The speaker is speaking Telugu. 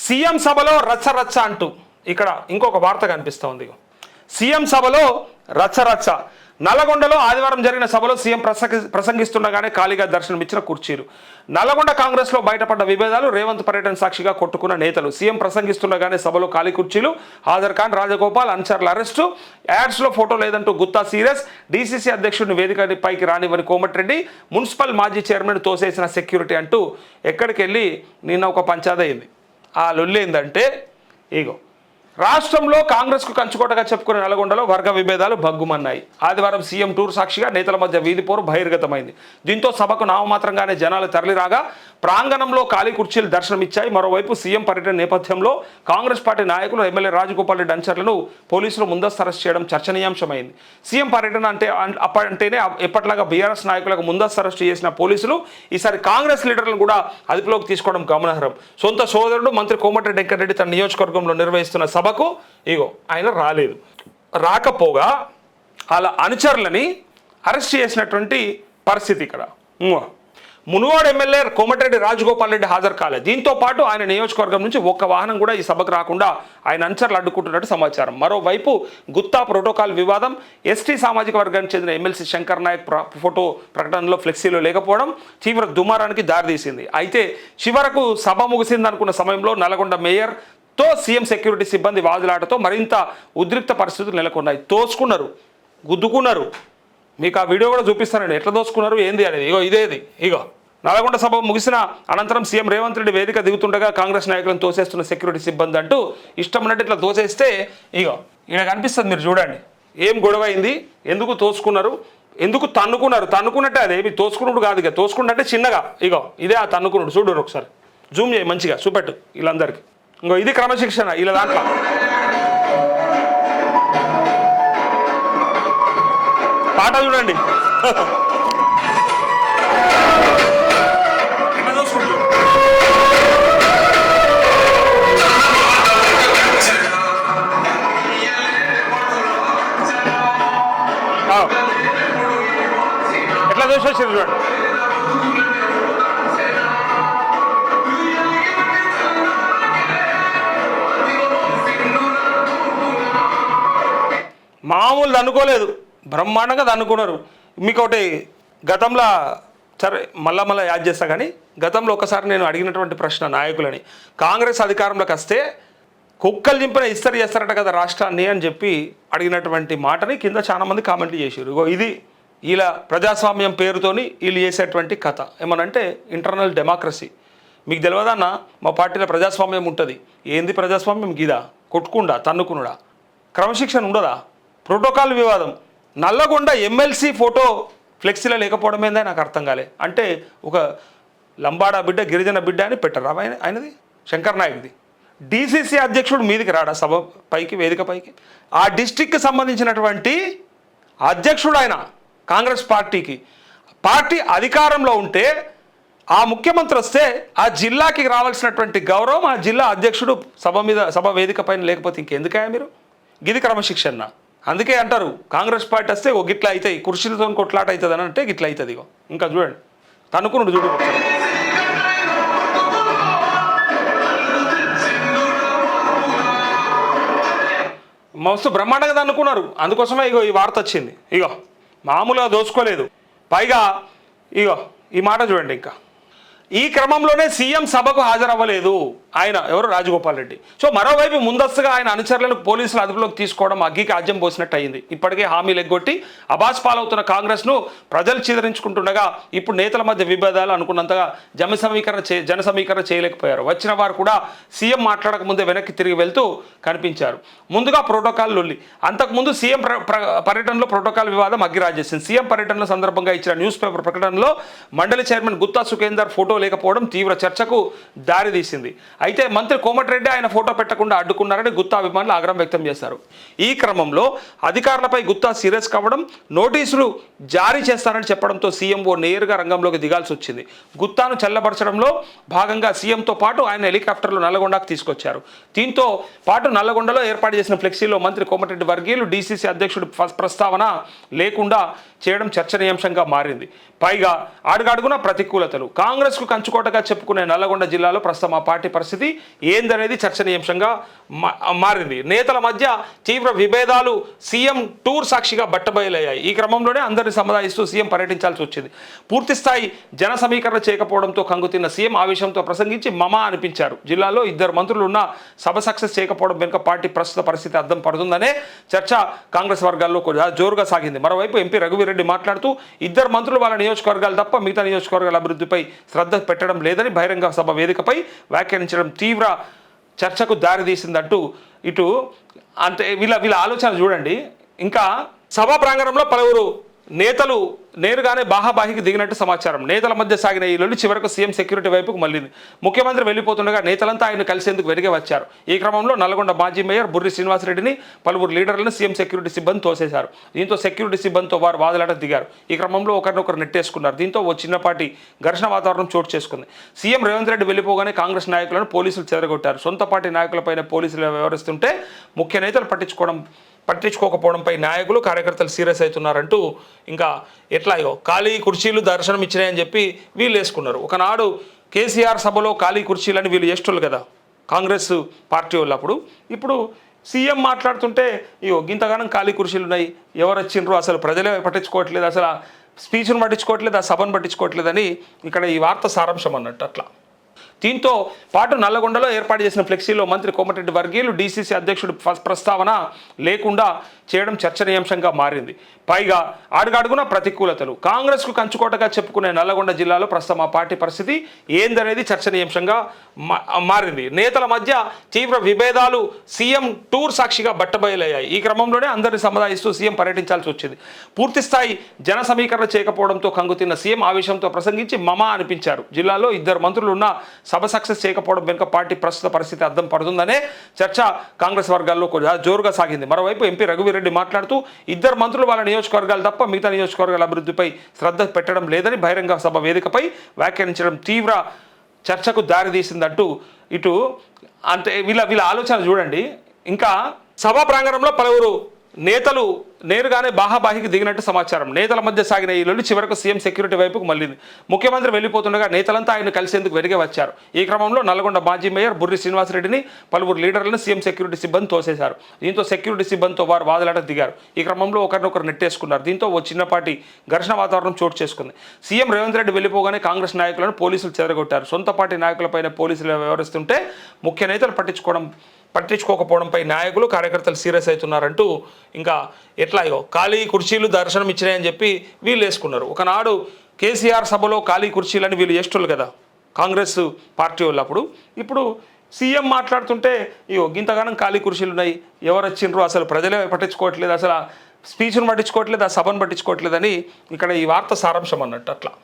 సీఎం సభలో రచ్చరచ్చ అంటూ ఇక్కడ ఇంకొక వార్త కనిపిస్తోంది. సీఎం సభలో రచ్చరచ్చ. నల్లగొండలో ఆదివారం జరిగిన సభలో సీఎం ప్రసంగిస్తుండగానే ఖాళీగా దర్శనమిచ్చిన కుర్చీలు. నల్లగొండ కాంగ్రెస్లో బయటపడ్డ విభేదాలు, రేవంత్ పర్యటన సాక్షిగా కొట్టుకున్న నేతలు. సీఎం ప్రసంగిస్తుండగానే సభలో ఖాళీ కుర్చీలు, హాజర్ ఖాన్, రాజగోపాల్ అనుచరుల అరెస్టు, యాడ్స్లో ఫోటో లేదంటూ గుత్తా సీరియస్, డీసీసీ అధ్యక్షుడిని వేదికపైకి రానివ్వని కోమటిరెడ్డి, మున్సిపల్ మాజీ చైర్మన్ తోసేసిన సెక్యూరిటీ అంటూ ఎక్కడికి వెళ్ళి నిన్న ఒక పంచాదైంది. ఆ లొల్లి ఏందంటే ఇగో రాష్ట్రంలో కాంగ్రెస్కు కంచుకోటగా చెప్పుకునే నల్గొండలో వర్గ విభేదాలు భగ్గుమన్నాయి. ఆదివారం సీఎం టూర్ సాక్షిగా నేతల మధ్య వీధిపోరు బహిర్గతమైంది. దీంతో సభకు నామమాత్రంగానే జనాలు తరలిరాగా ప్రాంగణంలో ఖాళీ కుర్చీలు దర్శనమిచ్చాయి. మరోవైపు సీఎం పర్యటన నేపథ్యంలో కాంగ్రెస్ పార్టీ నాయకులు ఎమ్మెల్యే రాజగోపాల్ రెడ్డి అనుచరులను పోలీసులు ముందస్తు అరెస్ట్ చేయడం చర్చనీయాంశమైంది. సీఎం పర్యటన అంటేనే ఎప్పట్లాగా బీఆర్ఎస్ నాయకులకు ముందస్తు అరెస్ట్ చేసిన పోలీసులు ఈసారి కాంగ్రెస్ లీడర్లను కూడా అదుపులోకి తీసుకోవడం గమనార్హం. సొంత సోదరుడు మంత్రి కోమటిరెడ్డి వెంకటరెడ్డి తన నియోజకవర్గంలో నిర్వహిస్తున్న సభకు ఆయన రాలేదు. రాకపోగా వాళ్ళ అనుచరులని అరెస్ట్ చేసినటువంటి పరిస్థితి ఇక్కడ. మునుగోడు ఎమ్మెల్యే కోమటిరెడ్డి రాజగోపాల్ రెడ్డి హాజరు కాలేదు. దీంతో పాటు ఆయన నియోజకవర్గం నుంచి ఒక్క వాహనం కూడా ఈ సభకు రాకుండా ఆయన అనుచరులు అడ్డుకుంటున్నట్టు సమాచారం. మరోవైపు గుత్తా ప్రోటోకాల్ వివాదం, ఎస్టీ సామాజిక వర్గానికి చెందిన ఎమ్మెల్సీ శంకర్ నాయక్ ఫోటో ప్రకటనలో ఫ్లెక్సీలో లేకపోవడం తీవ్ర దుమారానికి దారితీసింది. అయితే చివరకు సభ ముగిసిందనుకున్న సమయంలో నల్గొండ మేయర్తో సీఎం సెక్యూరిటీ సిబ్బంది వాదులాటతో మరింత ఉద్రిక్త పరిస్థితులు నెలకొన్నాయి. తోసుకున్నారు, గుద్దుకున్నారు. మీకు ఆ వీడియో కూడా చూపిస్తానండి ఎట్లా దోసుకున్నారు ఏంది అనేది. ఇగో నల్గొండ సభ ముగిసిన అనంతరం సీఎం రేవంత్ రెడ్డి వేదిక దిగుతుండగా కాంగ్రెస్ నాయకులను తోసేస్తున్న సెక్యూరిటీ సిబ్బంది అంటూ ఇష్టం ఉన్నట్టు ఇట్లా తోసేస్తే ఇక్కడ కనిపిస్తుంది, మీరు చూడండి ఏం గొడవ అయింది, ఎందుకు తోసుకున్నారు, ఎందుకు తన్నుకున్నట్టే. అదేమి తోసుకున్నాడు కాదు, ఇక తోసుకున్నట్టే చిన్నగా. ఇదే ఆ తన్నుకున్నాడు. చూడు ఒకసారి జూమ్ చేయి, మంచిగా చూపెట్టు వీళ్ళందరికీ. ఇది క్రమశిక్షణ వీళ్ళ దాంట్లో. పాట చూడండి. ఎట్లా చూసేసారు చూడండి. మామూలు అనుకోలేదు, బ్రహ్మాండంగా అనుకున్నారు. మీకు ఒకటి గతంలో సరే మళ్ళా యాద్ చేస్తా, కానీ గతంలో ఒకసారి నేను అడిగినటువంటి ప్రశ్న నాయకులని, కాంగ్రెస్ అధికారంలోకి వస్తే కుక్కలు చింపిన ఇస్తరి చేస్తారట కదా రాష్ట్రాన్ని అని చెప్పి అడిగినటువంటి మాటని కింద చాలామంది కామెంట్లు చేశారు. ఇది ఇలా ప్రజాస్వామ్యం పేరుతోని వీళ్ళు చేసేటువంటి కథ ఏమనంటే ఇంటర్నల్ డెమోక్రసీ. మీకు తెలియదన్నా మా పార్టీలో ప్రజాస్వామ్యం ఉంటుంది. ఏంది ప్రజాస్వామ్యం? గిదా కొట్టుకుండా తన్నుకునుడా, క్రమశిక్షణ ఉండదా, ప్రోటోకాల్ వివాదం. నల్లగొండ ఎమ్మెల్సీ ఫోటో ఫ్లెక్సీలో లేకపోవడమేందే నాకు అర్థం కాలే. అంటే ఒక లంబాడా బిడ్డ, గిరిజన బిడ్డ అని పెట్టరా ఆయనది, శంకర్ నాయక్ది. డీసీసీ అధ్యక్షుడు మీదికి రాడా సభ పైకి, వేదిక పైకి? ఆ డిస్టిక్కి సంబంధించినటువంటి అధ్యక్షుడు ఆయన కాంగ్రెస్ పార్టీ అధికారంలో ఉంటే ఆ ముఖ్యమంత్రి వస్తే ఆ జిల్లాకి రావాల్సినటువంటి గౌరవం ఆ జిల్లా అధ్యక్షుడు సభ వేదిక పైన లేకపోతే ఇంకెందుకయ్యా మీరు? గిది క్రమశిక్షణ. అందుకే అంటారు కాంగ్రెస్ పార్టీ వస్తే గిట్లా అవుతాయి, కుర్చీలతో కొట్లాట అవుతుంది అని అంటే గిట్లా అవుతుంది. ఇంకా చూడండి తనుకున్నాడు చూడు, మస్తు బ్రహ్మాండంగా అనుకున్నారు. అందుకోసమే ఈ వార్త వచ్చింది. మామూలుగా దోచుకోలేదు. పైగా ఈ మాట చూడండి. ఇంకా ఈ క్రమంలోనే సీఎం సభకు హాజరవ్వలేదు ఆయన, ఎవరు? రాజగోపాల్ రెడ్డి. సో మరోవైపు ముందస్తుగా ఆయన అనుచరులను పోలీసులు అదుపులోకి తీసుకోవడం అగ్గికి ఆజ్యం పోసినట్టు అయింది. ఇప్పటికే హామీలు ఎగ్గొట్టి అబాస్ పాలవుతున్న కాంగ్రెస్ను ప్రజలు చీదరించుకుంటుండగా ఇప్పుడు నేతల మధ్య విభేదాలు అనుకున్నంతగా జన సమీకరణ చేయలేకపోయారు. వచ్చిన వారు కూడా సీఎం మాట్లాడక ముందే వెనక్కి తిరిగి వెళ్తూ కనిపించారు. ముందుగా ప్రోటోకాల్ లొల్లి. అంతకుముందు సీఎం పర్యటనలో ప్రోటోకాల్ వివాదం అగ్గిరాజేసింది. సీఎం పర్యటన సందర్భంగా ఇచ్చిన న్యూస్ పేపర్ ప్రకటనలో మండలి చైర్మన్ గుత్తా సుఖేందర్ ఫోటో లేకపోవడం తీవ్ర చర్చకు దారితీసింది. అయితే మంత్రి కోమటిరెడ్డి ఆయన ఫోటో పెట్టకుండా అడ్డుకున్నారని గుత్తా అభిమానులు ఆగ్రహం వ్యక్తం చేశారు. ఈ క్రమంలో అధికారులపై గుత్తా సీరియస్ కావడం, నోటీసులు జారీ చేస్తారని చెప్పడంతో సీఎంఓ నేరుగా రంగంలోకి దిగాల్సి వచ్చింది. గుత్తాను చల్లబరచడంలో భాగంగా సీఎంతో పాటు ఆయన హెలికాప్టర్లో నల్లగొండకు తీసుకొచ్చారు. దీంతో పాటు నల్లగొండలో ఏర్పాటు చేసిన ఫ్లెక్సీలో మంత్రి కోమటిరెడ్డి వర్గీయులు డీసీసీ అధ్యక్షుడు ప్రస్తావన లేకుండా చేయడం చర్చనీయాంశంగా మారింది. పైగా అడుగడుగున ప్రతికూలతలు. కాంగ్రెస్కు కు కంచుకోటగా చెప్పుకునే నల్లగొండ జిల్లాలో ప్రస్తుతం ఆ పార్టీ పరిస్థితి ఏందనేది చర్చనీయాంశంగా మారింది. నేతల మధ్య తీవ్ర విభేదాలు సీఎం టూర్ సాక్షిగా బట్టబయలయ్యాయి. ఈ క్రమంలోనే అందరిని సముదాయిస్తూ సీఎం పర్యటించాల్సి వచ్చింది. పూర్తిస్థాయి జన సమీకరణ చేయకపోవడంతో కంగుతిన్న సీఎం ఆవేశంతో ప్రసంగించి మమా అనిపించారు. జిల్లాలో 2 మంత్రులు ఉన్న సభ సక్సెస్ చేయకపోవడం వెనుక పార్టీ ప్రస్తుత పరిస్థితి అర్థం పడుతుందనే చర్చ కాంగ్రెస్ వర్గాల్లో జోరుగా సాగింది. మరోవైపు ఎంపీ రఘువీరెడ్డి మాట్లాడుతూ 2 మంత్రులు వాళ్ళ నియోజకవర్గాలు తప్ప మిగతా నియోజకవర్గాల అభివృద్ధిపై శ్రద్ధ పెట్టడం లేదని బహిరంగ సభ వేదికపై వ్యాఖ్యానించడం తీవ్ర చర్చకు దారితీసిందంటూ ఇటు అంటే వీళ్ళ ఆలోచన చూడండి. ఇంకా సభా ప్రాంగణంలో పలువురు నేతలు నేరుగానే బాహాబాహికి దిగినట్టు సమాచారం. నేతల మధ్య సాగిన ఈ లొల్లి చివరకు సీఎం సెక్యూరిటీ వైపుకు మళ్లింది. ముఖ్యమంత్రి వెళ్లిపోతుండగా నేతలంతా ఆయన కలిసేందుకు వెనకే వచ్చారు. ఈ క్రమంలో నల్గొండ మాజీ మేయర్ బుర్రి శ్రీనివాసరెడ్డిని పలువురు లీడర్లను సీఎం సెక్యూరిటీ సిబ్బంది తోసేశారు. దీంతో సెక్యూరిటీ సిబ్బందితో వారు వాదులాట దిగారు. ఈ క్రమంలో ఒకరినొకరు నెట్టేసుకున్నారు. దీంతో ఓ చిన్నపాటి ఘర్షణ వాతావరణం చోటు చేసుకుంది. సీఎం రేవంత్ రెడ్డి వెళ్లిపోగానే కాంగ్రెస్ నాయకులను పోలీసులు చెదరగొట్టారు. సొంత పార్టీ నాయకులపైన పోలీసులు వ్యవహరిస్తుంటే ముఖ్య నేతలు పట్టించుకోకపోవడంపై నాయకులు కార్యకర్తలు సీరియస్ అవుతున్నారంటూ ఇంకా ఎట్లాగో ఖాళీ కుర్చీలు దర్శనం ఇచ్చినాయని చెప్పి వీళ్ళు వేసుకున్నారు. ఒకనాడు కేసీఆర్ సభలో ఖాళీ కుర్చీలని వీళ్ళు చేస్తున్నారు కదా కాంగ్రెస్ పార్టీ వాళ్ళు. ఇప్పుడు సీఎం మాట్లాడుతుంటే గింతగానం ఖాళీ కుర్చీలు ఉన్నాయి, ఎవరు వచ్చిండ్రు అసలు ప్రజలే పట్టించుకోవట్లేదు, అసలు స్పీచ్ను పట్టించుకోవట్లేదు, ఆ సభను పట్టించుకోవట్లేదని ఇక్కడ ఈ వార్త సారాంశం అన్నట్టు. అట్లా దీంతో పాటు నల్లగొండలో ఏర్పాటు చేసిన ఫ్లెక్సీలో మంత్రి కోమటిరెడ్డి వర్గీయులు డీసీసీ అధ్యక్షుడు ప్రస్తావన లేకుండా చేయడం చర్చనీయాంశంగా మారింది. పైగా అడుగడుగున ప్రతికూలతలు. కాంగ్రెస్కు కంచుకోటగా చెప్పుకునే నల్లగొండ జిల్లాలో ప్రస్తుతం ఆ పార్టీ పరిస్థితి ఏందనేది చర్చనీయాంశంగా మారింది. నేతల మధ్య తీవ్ర విభేదాలు సీఎం టూర్ సాక్షిగా బట్టబయలయ్యాయి. ఈ క్రమంలోనే అందరిని సముదాయిస్తూ సీఎం పర్యటించాల్సి వచ్చింది. పూర్తిస్థాయి జన సమీకరణ చేయకపోవడంతో కంగుతిన్న సీఎం ఆవేశంతో ప్రసంగించి మమా అనిపించారు. జిల్లాలో 2 మంత్రులు ఉన్న సభ సక్సెస్ చేయకపోవడం వెనుక పార్టీ ప్రస్తుత పరిస్థితి అర్థం పడుతుందనే చర్చ కాంగ్రెస్ వర్గాల్లో జోరుగా సాగింది. మరోవైపు ఎంపీ రఘువీరెడ్డి మాట్లాడుతూ 2 మంత్రులు వాళ్ళ నియోజకవర్గాలు తప్ప మిగతా నియోజకవర్గాల అభివృద్ధిపై శ్రద్ధ పెట్టడం లేదని బహిరంగ సభ వేదికపై వ్యాఖ్యానించడం తీవ్ర చర్చకు దారితీసిందంటూ ఇటు అంటే వీళ్ళ ఆలోచన చూడండి. ఇంకా సభా ప్రాంగణంలో పలువురు నేతలు నేరుగానే బాహాబాహికి దిగినట్టు సమాచారం. నేతల మధ్య సాగిన ఈ లొల్లి చివరకు సీఎం సెక్యూరిటీ వైపుకు మళ్లింది. ముఖ్యమంత్రి వెళ్లిపోతుండగా నేతలంతా ఆయన కలిసేందుకు వెనకే వచ్చారు. ఈ క్రమంలో నల్గొండ మాజీ మేయర్ బుర్రి శ్రీనివాసరెడ్డిని పలువురు లీడర్లను సీఎం సెక్యూరిటీ సిబ్బంది తోసేశారు. దీంతో సెక్యూరిటీ సిబ్బందితో వారు వాదులాట దిగారు. ఈ క్రమంలో ఒకరినొకరు నెట్టేసుకున్నారు. దీంతో ఓ చిన్నపాటి ఘర్షణ వాతావరణం చోటు చేసుకుంది. సీఎం రేవంత్ రెడ్డి వెళ్లిపోగానే కాంగ్రెస్ నాయకులను పోలీసులు చెదరగొట్టారు. సొంత పార్టీ నాయకులపైన పోలీసులు వ్యవహరిస్తుంటే ముఖ్య నేతలు పట్టించుకోకపోవడంపై నాయకులు కార్యకర్తలు సీరియస్ అవుతున్నారంటూ ఇంకా ఎట్లాగో ఖాళీ కుర్చీలు దర్శనం ఇచ్చినాయని చెప్పి వీళ్ళు వేసుకున్నారు. ఒకనాడు కేసీఆర్ సభలో ఖాళీ కుర్చీలని వీళ్ళు చేస్తున్నారు కదా కాంగ్రెస్ పార్టీ వాళ్ళు. ఇప్పుడు సీఎం మాట్లాడుతుంటే గింతగానం ఖాళీ కుర్చీలు ఉన్నాయి, ఎవరు వచ్చిండ్రు అసలు ప్రజలే పట్టించుకోవట్లేదు, అసలు స్పీచ్ను పట్టించుకోవట్లేదు, ఆ సభను పట్టించుకోవట్లేదని ఇక్కడ ఈ వార్త సారాంశం అన్నట్టు. అట్లా